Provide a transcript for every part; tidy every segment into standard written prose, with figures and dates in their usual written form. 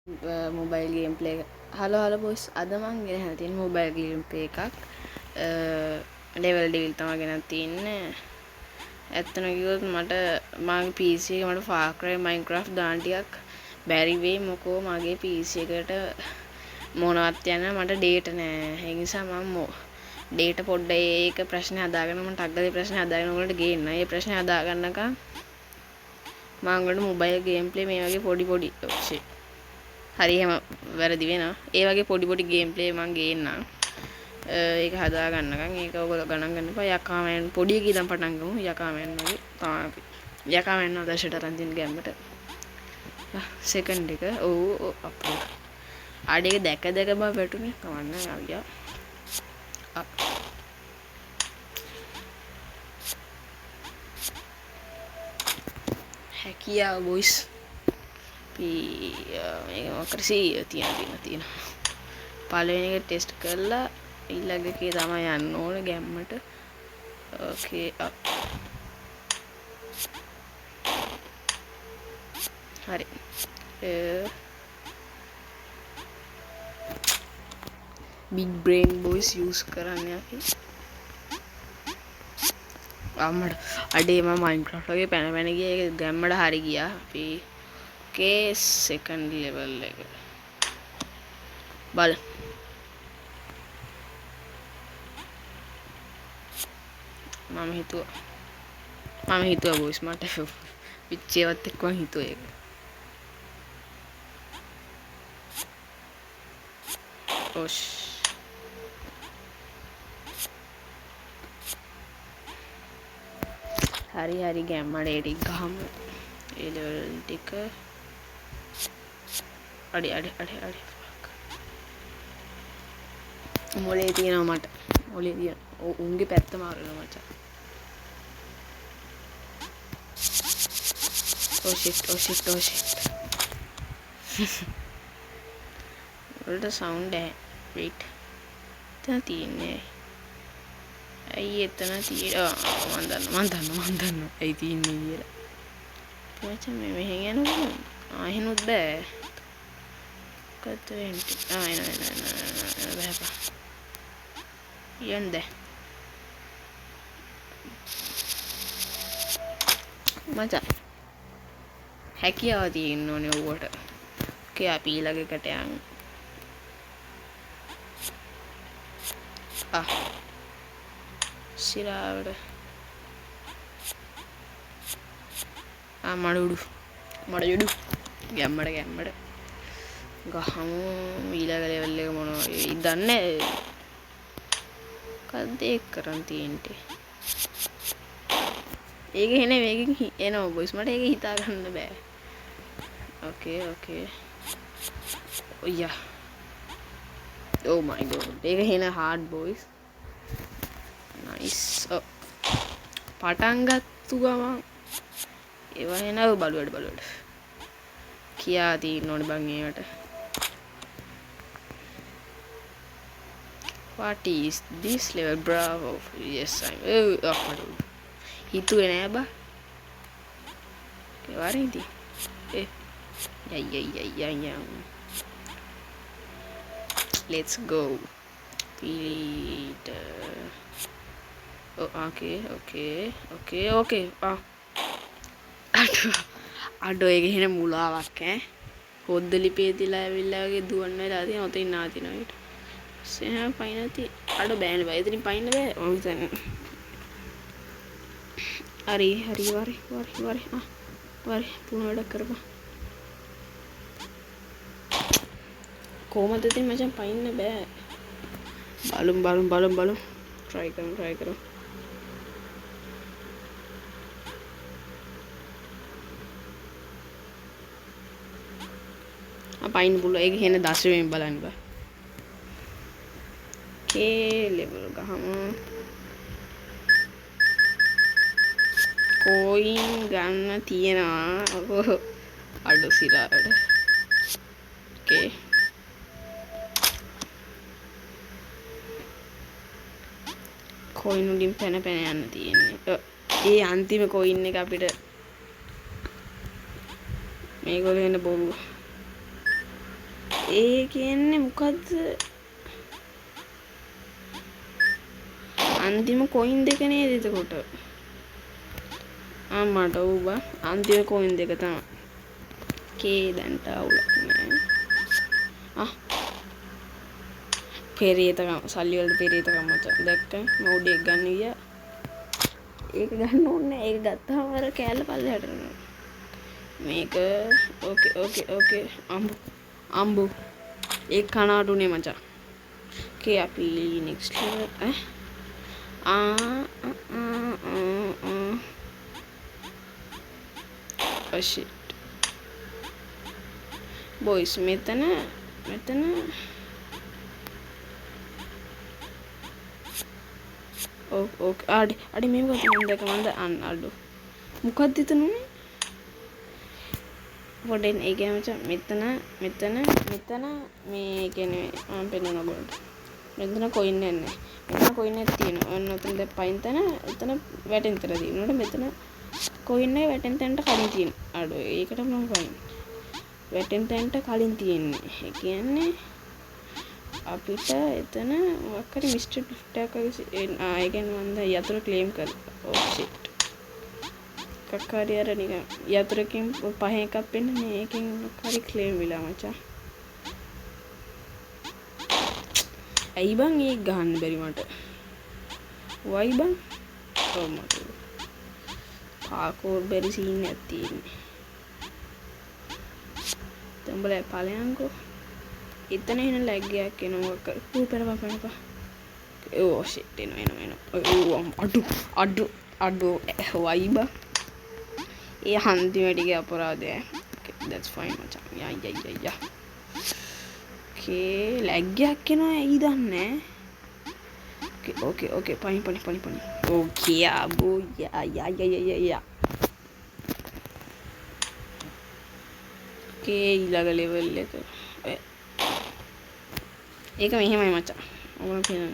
Mobile game play hello boys අද මං ගෙනහැලා තියෙන මොබයිල් ගේම් ප්ලේ එකක් ලෙවල් ඩෙවිල් තමයි ගෙනත් තින්නේ. ඇත්තම කිව්වොත් මට මගේ PC එකේ මට Far Cry Minecraft දාන්න ටිකක් බැරි වෙයි මොකෝ මගේ PC එකට මොනවත් යන මට data නෑ. ඒ නිසා මම data පොඩ්ඩ ඒක ප්‍රශ්නේ හදාගෙන මම ටක් ගාලා ප්‍රශ්නේ හදාගෙන ඔයගොල්ලන්ට ගේන්න. ඒ ප්‍රශ්නේ හදාගන්නකම් මම ඔයගොල්ලන්ට මොබයිල් ගේම් ප්ලේ මේ වගේ පොඩි හරි එහෙම වැරදි වෙනවා. ඒ වගේ පොඩි ගේම් ප්ලේ මම ගේන්නම්. ඒක හදා ගන්නකම් ඒක ඔයගොල්ලෝ ගණන් ගන්න එපා. යකාමෙන් පොඩි එකේ ඉඳන් පටන් ගමු. යකාමෙන් වගේ තමයි අපි. යකාමෙන් ආදර්ශයට අරන් තියෙන ගැම්මට. සෙකන්ඩ් එක ඔව් අප්ලෝඩ්. ආඩේක දැක බව වැටුනේ. කවන්න ආවියා. හැකියාව වොයිස් මේක මොකක්ද තියෙන පළවෙනි එක ටෙස්ට් කරලා ඊළඟ එකේ තමයි යන්න ඕනේ ගැම්මට. ඕකේ හරි big brain boys use කරන්නේ අපි අම්මඩ අඩේ මම Minecraft වගේ පැන ගියා ගැම්මට හරි ගියා අපි ඕකේ සෙකන්ඩ් ලෙවල් එක බල මම හිතුවා බොයිස් මට පිච්චේවත් එක්ක මම හිතුවා ඒක ඔෂ් හරි ගැම්මට ඒ ටික ගහමු ඒ ලෙවල් ටික අඩි මොලේ තියෙනවා මට මොලේ තියෙන උන්ගේ පැත්ත මාරනවා මචං oh shit වලට සවුන්ඩ් wait එතන තියෙන්නේ ඇයි එතන තියෙන්නේ මන් දන්නවා ඇයි තියෙන්නේ කියලා මචං මේ මෙහෙන් යනවා එහෙනුත් බෑ කතෙන්ටි බෑපා යන්ද මචං හැකියාව තියෙන්න ඕනේ ඔවට ඕකේ අපි ඊළඟ එකට යමු සිරාවට මඩ ගැම්මට ගහමු ඊළඟ ලෙවල් එක මොනවද දන්නේ මොකක්ද ඒක කරන් තියෙන්නේ ඒක එනේ මේකෙන් එනවා බොයිස් මට ඒක හිතා ගන්න බෑ ඕකේ ඔයා oh my god ඒක එන hard boys nice පටන් ගත්තු ගමන් ඒවා එනවා බලුවඩ කියා තියෙන්න ඕනේ බං ඒකට what is this level bravo yes I'm හිතුවේ නෑ බා ඒ වරින්දි let's go Peter okay අඩෝ ඒක එහෙන මුලාවක් හොද්ද ලිපේ තියලා ඇවිල්ලා වගේ දුවන්න වෙලා තියෙන ඔතෙන් නාතිනවා ඊට සෙහා පයින්නති අඩෝ බෑනේ බෑ එතනින් පයින්න බෑ මම හිතන්නේ හරි වරි පුන වැඩක් කරපන් කොහමද ඉතින් මචං පයින්න බෑ බලමු try කරමු පයින්න පුළුවන් ඒකሄන දශමයෙන් බලන්න බෑ okay level ගහමු coin ගන්න තියනවා අඩු සිරාට okay coin වලින් පැන යන්න තියෙන්නේ ඒ අන්තිම coin එක අපිට මේගොල්ලෝ එන්න බොරු ඒ කියන්නේ මොකද්ද? අන්තිම කොයින් දෙක නේද එතකොට? මට ඌව අන්තිම කොයින් දෙක තමයි. කේ දැන්ට අවුලක් නෑ. පෙරේතකම් සල්ලි වලට පෙරේතකම් මචං දැක්කම මම උඩ එක ගන්න ගියා. ඒක ගන්න ඕනේ. ඒක ගත්තාම අර කෑල්ල පල්ලෙහාට යනවා. මේක ඕකේ අම්බු ඒක කනාටුනේ මචං. කේ අපි next level oh shit boys මෙතන ඕකේ අඩි මේ මොකද මම දැක මන්ද අඩු මොකක්ද එතනුනේ පොඩෙන් ඒ කියන්නේ මෙතන මේ කියන්නේ මම පෙන්නන ඔයගොල්ලන්ට මෙතන කොයින් නැහැ මෙතන කොයින් එකක් තියෙනවා ඔන්න ඔතන දැන් පයින් තැන එතන වැටෙන තැන තියෙනවා මෙතන කොයින් එක වැටෙන තැනට කලින් තියෙන අඩු ඒකට මම පයින් වැටෙන තැනට කලින් තියෙන්නේ ඒ කියන්නේ අපිට එතන මොකක් හරි මිස්ටර් ලිෆ්ට් එකක් ඒ කියන්නේ මම දැන් යතුරු ක්ලේම් කරලා ඕ ෂිට් කක්කාරිය අර නිකන් යතුරකින් පහෙන් එකක් වෙන්න මේකෙන් හරි ක්ලේම් වෙලා මචං ඇයි බං ඒක ගහන්න බැරි මට වයි බං මට පාකෝර් බැරි සීන් එකක් තියෙන්නේ තඹල ඵලයන්කෝ එතන එන ලැග් එකක් එනවා පෙරපා ඕ ෂිට් එනවා අඩු වයි බං ඒ හන්දිම ටික අපරාධය that's fine මචං යා okay lag එකක් එනවා ඇයි දන්නේ okay පනි okay අබෝ යා okay ඊළඟ ලෙවල් එක ඒක මෙහෙමයි මචං ඔයාලා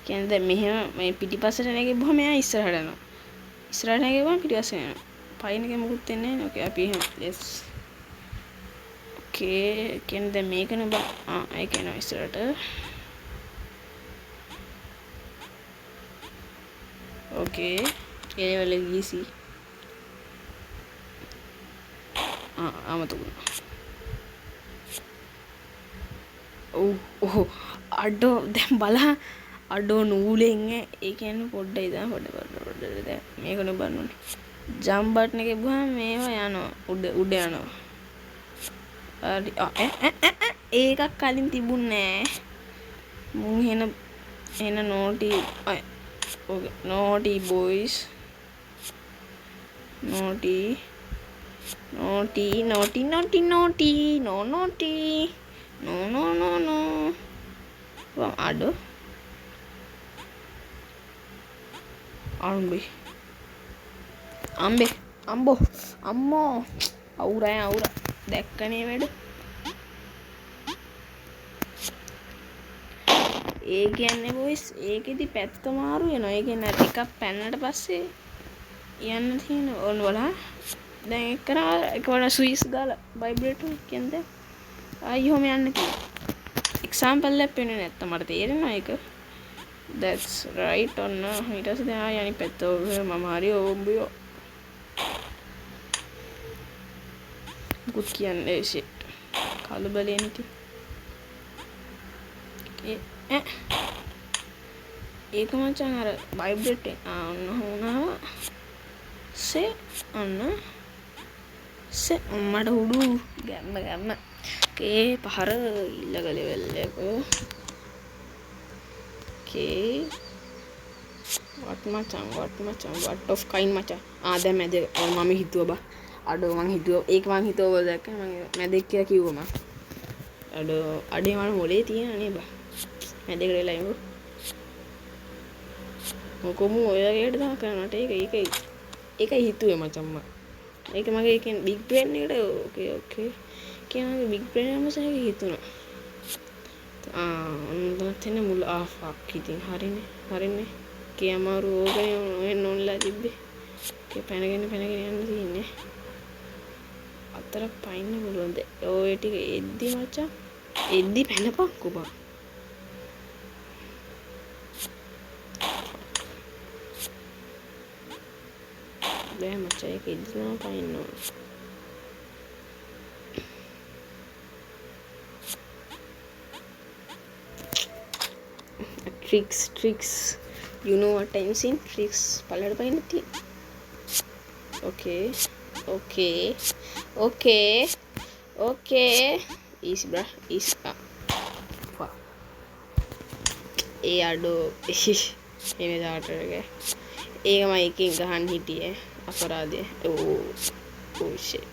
කියන්නේ දැන් මෙහෙම මේ පිටිපස්සට නැගෙවුවම එයා ඉස්සරහට නැගෙවුවම පිටිපස්සට යනවා පයින් එකේ මොකුත් වෙන්නේ නැහැ okay අපි එහෙම yes කියන්නේ දැන් මේක නේ බං ඒක එනවා ඉස්සරහට okay ඒ ලෙවල් එක easy අමතක ඔව් අඩෝ දැන් බලන්න අඩෝ නූලෙන් ඒ කියන්නේ පොඩ්ඩයි දැන් පොඩ්ඩ දැන් මේක නේ බලන්න ජම්ප් බටන් එකේ ගහම මේවා යනවා උඩ යනවා හරි ඒකක් කලින් තිබුණේ නෑ මුන් එන නෝටි okay naughty boys naughty no අඩ අම්මෝ අවුරා දැක්කනේ වැඩ ඒ කියන්නේ බොයිස් ඒකෙදි පැත්ත මාරු වෙනවා ඒ කියන්නේ ටිකක් පැන්නට පස්සේ යන්න තියෙන ඕන වලා දැන් එක කරා එකවර ස්විස් දාලා ভাইබ්‍රේටර් කියන්නේ ආයෙම යන්න කියලා එක්සැම්පල් එකක් පෙන්නේ නැත්තම් මට තේරෙනවා ඒක that's right ඔන්න ඊට පස්සේ දැන් ආයෙ අනිත් පැත්ත මම හරි ඕම්බියෝ මුකුත් කියන්නේ shit කලබලේ නැති ඒක මචං අර ভাইබ්‍රේට් ඔන්න වුණා සේ මට උඩු ගැම්ම කේ පහර ඊළඟ ලෙවල් එක කේ what of kind මචං දැන් මැද මම හිතුවා බා අඩෝ මං හිතුවා ඒක මං හිතුවා දැක්ක මං මැදෙක් කියලා කිව්වා මං අඩේ මම මොලේ තියෙන නේ බා මැදෙකට වෙලා ඉමු මොකම ඔයගෙට දා කරනට ඒකයි හිතුවේ මචං මම ඒක මගේ කියන්නේ බිග් බ්‍රේන් එකට ඕකේ කියන්නේ බිග් බ්‍රේන් එකම සහ හිතුණා ඔන්න තැන මුල ෆක් ඉතින් හරිනේ කියමාරු ඕකනේ ඔන්න ඔන්ලා තිබ්බේ ඒ පැනගෙන යන්න තියෙන්නේ අතර පයින්න බලුවන්ද ඔය ටික එද්දි මචං එද්දි පැනපක්කෝ බං. බෑ මචං ඒක එද්දි තමයි පයින්න ඕන. tricks you know what I'm saying tricks පල්ලෙහාට පයින්න තියෙන. okay easy bruh easy ඒ අඩෝ මේ දාටරගේ ඒක මම එකෙන් ගහන්න හිටියේ අපරාධය. oh shit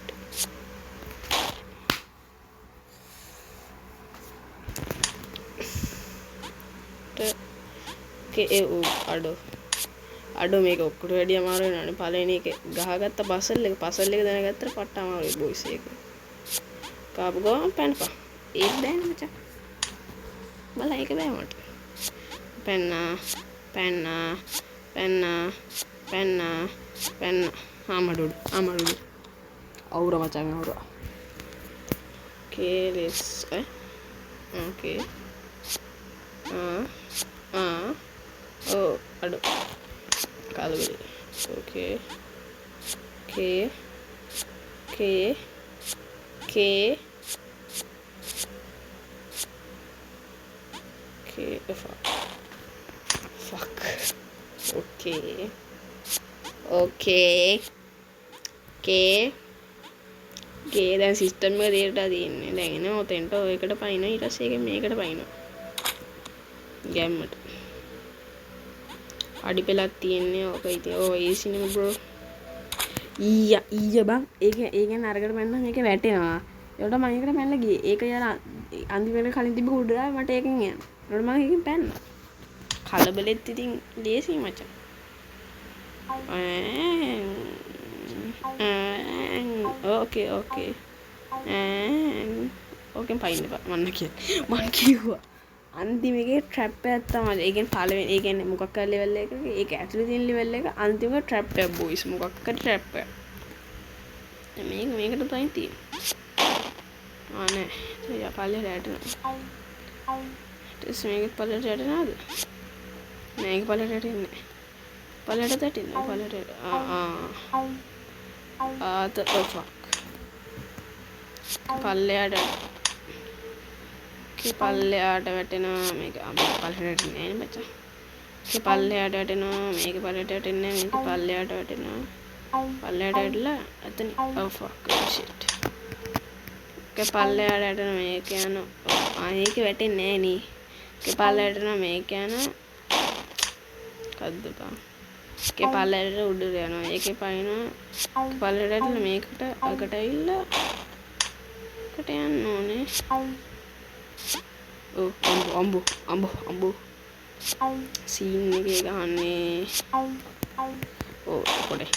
අඩෝ මේක ඔක්කොට වැඩිය අමාරු වෙනවනේ. පළවෙනි එක ගහගත්ත පසල් එක දැනගත්තට පට්ට අමාරුයි බොයිස් ඒක. කාපු ගමන් පැනපන්. ඒක දැන් මචං. බල ඒක බෑ මට. පැන්න ආමඩුඩු අවුර මචං අවුර. okay let's okay oh අඩෝ කාලුවල okay fuck okay දැන් සිස්ටම් එක දෙයට තියෙන්නේ. දැන් එන ඔතෙන්ට ඔයකට පයින්න ඊට පස්සේ ඒක මේකට පයින්න ගැම්මට අඩි පෙලක් තියෙන්නේ. ඕක ඉතින් easy නේ bro. ඊය බං ඒකෙන් අරකට මැන්නම මේක වැටෙනවා. ඒකට මම ඒකට මැනලා ගියේ. ඒක යන අන්තිමට කලින් තිබ්බ කුඩරා මට ඒකෙන් යන්න. ඒකට මම ඒකෙන් පැන්නා. කලබලෙත් ඉතින් ලේසි මචං. okay ඕකෙන් පයින්න බා මන්න කිව්වා. අන්තිම එකේ ට්‍රැප් එකක් තමයි. ඒ කියන්නේ පළවෙනි ඒ කියන්නේ මොකක් කර ලෙවල් එකක ඒක ඇතුලේ තියෙන ලෙවල් එක අන්තිම ට්‍රැප් එක බොයිස් මොකක් කර ට්‍රැප් එක. මේකට තමයි තියෙන්නේ. නෑ. යා පල්ලෙහාට යටනවා. ඊට මේක පල්ලෙහාට යටනවද? නෑ ඒක පල්ලෙහාට යටින්නේ නෑ. පල්ලෙහාට යටින්නේ පල්ලෙහාට. fuck. පල්ලෙහාට පල්ලෙහාට වැටෙනවා මේක. පල්ලෙහාට නෑ මචං. පල්ලෙහාට වැටෙනවා මේක පල්ලෙහාට වැටෙන්නේ මේක පල්ලෙහාට වැටෙනවා. පල්ලෙහාට වැටලා එතන fuck shit. පල්ලෙහාට වැටෙනවා මේක යනවා. ඒක වැටෙන්නේ නෑ නේ. පල්ලෙහාට යනවා මේක යනවා. කද්ද බං. පල්ලෙහාට උඩට යනවා. ඒකේ පයින්නවා. පල්ලෙහාට වැටලා මේකට අකට ඇවිල්ලා කට යන්න ඕනේ. අම්බෝ සීන් එකේ ගහන්නේ. කොටේ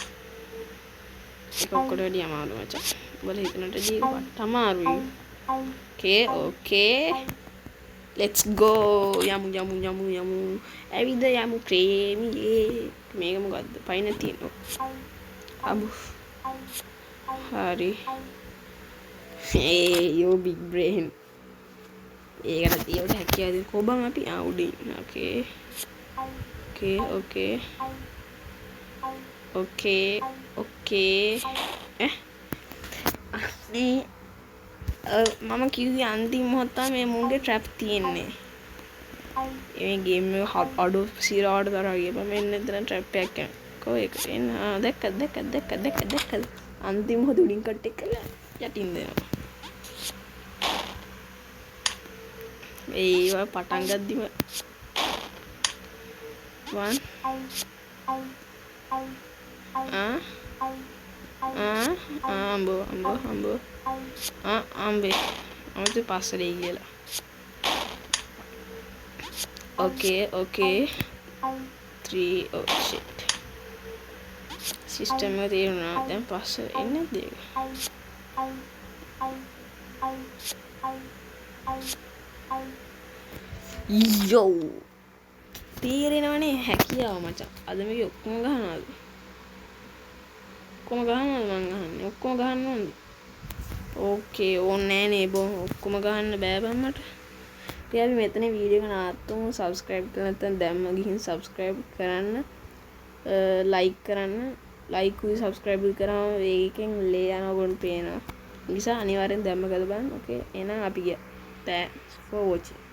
ඒක ඔක්කොට වැඩිය අමාරු මචං. බල හිතනට ජීක පට්ට අමාරුයි. okay let's go යමු ඇවිද යමු ක්‍රේමියේ. මේක මොකද්ද පයින් තියෙනවා. අබු හරි yo big brain. ඒකට තියවට හැකියාව දෙන්න කොබන් අපි උඩින්. okay අනේ මම කිව්වේ අන්තිම මොහොත මේ මුන්ගේ ට්‍රැප් තියෙන්නේ. මේ ගේම් එක අඩෝ සිරාවට තරහා ගියා. මෙන්න එතන ට්‍රැප් එකක් යනවා. කො ඒක එන්න දැක්කද අන්තිම මොහොත උඩින් කට් එක කළා යටින් දෙනවා. ඒවා පටන් ගද්දිම අම්බෝ අම්බේ අමතු පස්සට ගියලා. okay 3 oh shit සිස්ටම් එක තේරුණා. දැන් පස්සට එන්නේ නැද්ද ඒක? යෝ තීරෙනවනේ හැකියාව මචං. අද මේක ඔක්කොම ගහනවාද? මං අහන්නේ ඔක්කොම ගහන්න ඕනද? ඕකේ ඕනේ නේ බොහොම ඔක්කොම ගහන්න බෑ බං මට. ඉතින් අපි මෙතන වීඩියෝ එක නවත්තමු. subscribe කරලා නැත්නම් දැම්ම ගිහින් subscribe කරන්න. like කරන්න. like උයි subscribe උයි කරාම ඒකෙන් ලේ යනවා ගොන් පේනවා. නිසා අනිවාර්යෙන් දැම්ම ගල බලන්න. ඕකේ එහෙනම් අපි ගියා. thanks for watching.